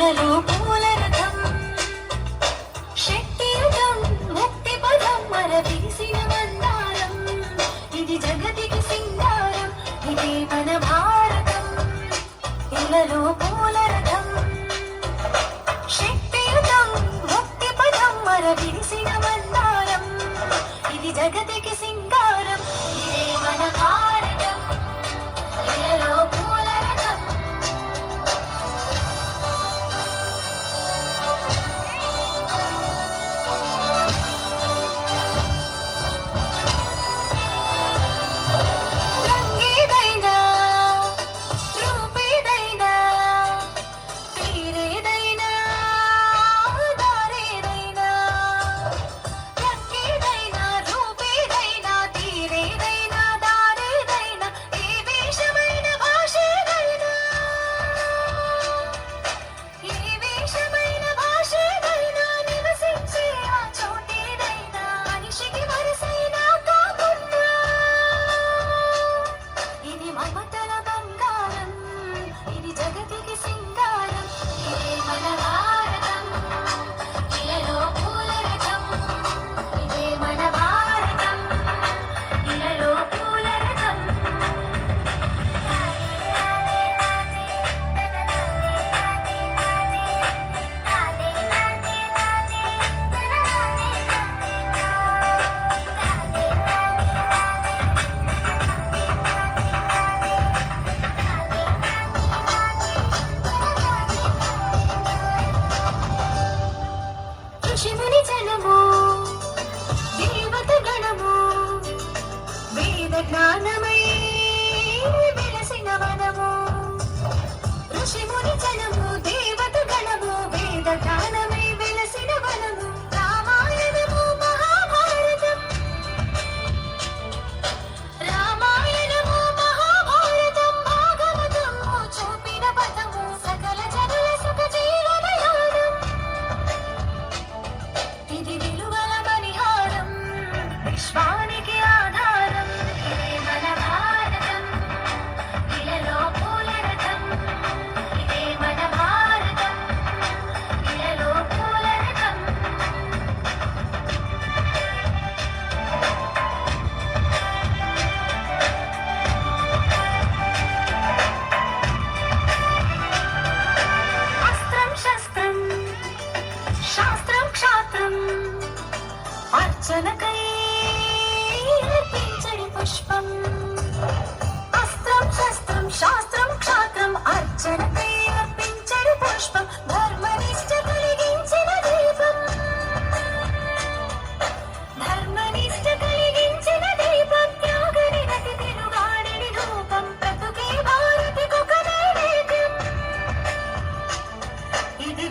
ఇలలో పూల రథం శక్తియుతం ముక్తి పదం మరవీసిన మందారం ఇది జగతికి సింగారం ఇదే మన భారతం ఇలలో పూల రథం శక్తియుతం ముక్తి పదం మరవీసిన మందారం ఇది జగతికి సింగారం ఇదే మన భారతం ఇలలో పూల రథం రంగేదైనా రూపేదైనా తీరేదైనా దారేదైనా రంగేదైనా రూపేదైనా తీరేదైనా దారేదైనా ఏ వేషమైన భాషేదైనా ఏ వేషమైన భాషేదైనా నివసించే ఆ చోటేదైనా మనిషికి వరసైనా కాకుండా ఇది మమతల బంగారం ఇది జగతికి సింగారం ఇదే మన భారతం ఇలలో పూల రథం ఇదే మన భారతం ఇలలో పూల రథం ఋషిముని జనము దేవత గణము వేద జ్ఞానమై వెలసిన వనము ఋషిముని జనము దేవత గణము వేద జ్ఞానమై వెలసిన వనము రామాయణము మహాభారతం రామాయణము మహాభారతం భాగవతము చూపిన పథము సకల జనుల సుఖ జీవనయానం ఇది విలువల పరిహారం విశ్వానికి ఆధారం ఇదే మన భారతం ఇలలో పూల రథం ఇదే మన భారతం ఇలలో పూల రథం అస్త్రం శస్త్రం శాస్త్రం క్షాత్రం అర్చనకై అర్పించడి పుష్పం అస్త్రం శస్త్రం శాస్త్రం క్షాత్రం అర్చనకై అర్పించడి పుష్పం ధర్మనిష్ట కలిగించిన దీపం ధర్మనిష్ట కలిగించిన దీపం త్యాగనిరతి తిరుగాడిని ధూపం బ్రతుకే భారతికొక నైవేద్యం ఇది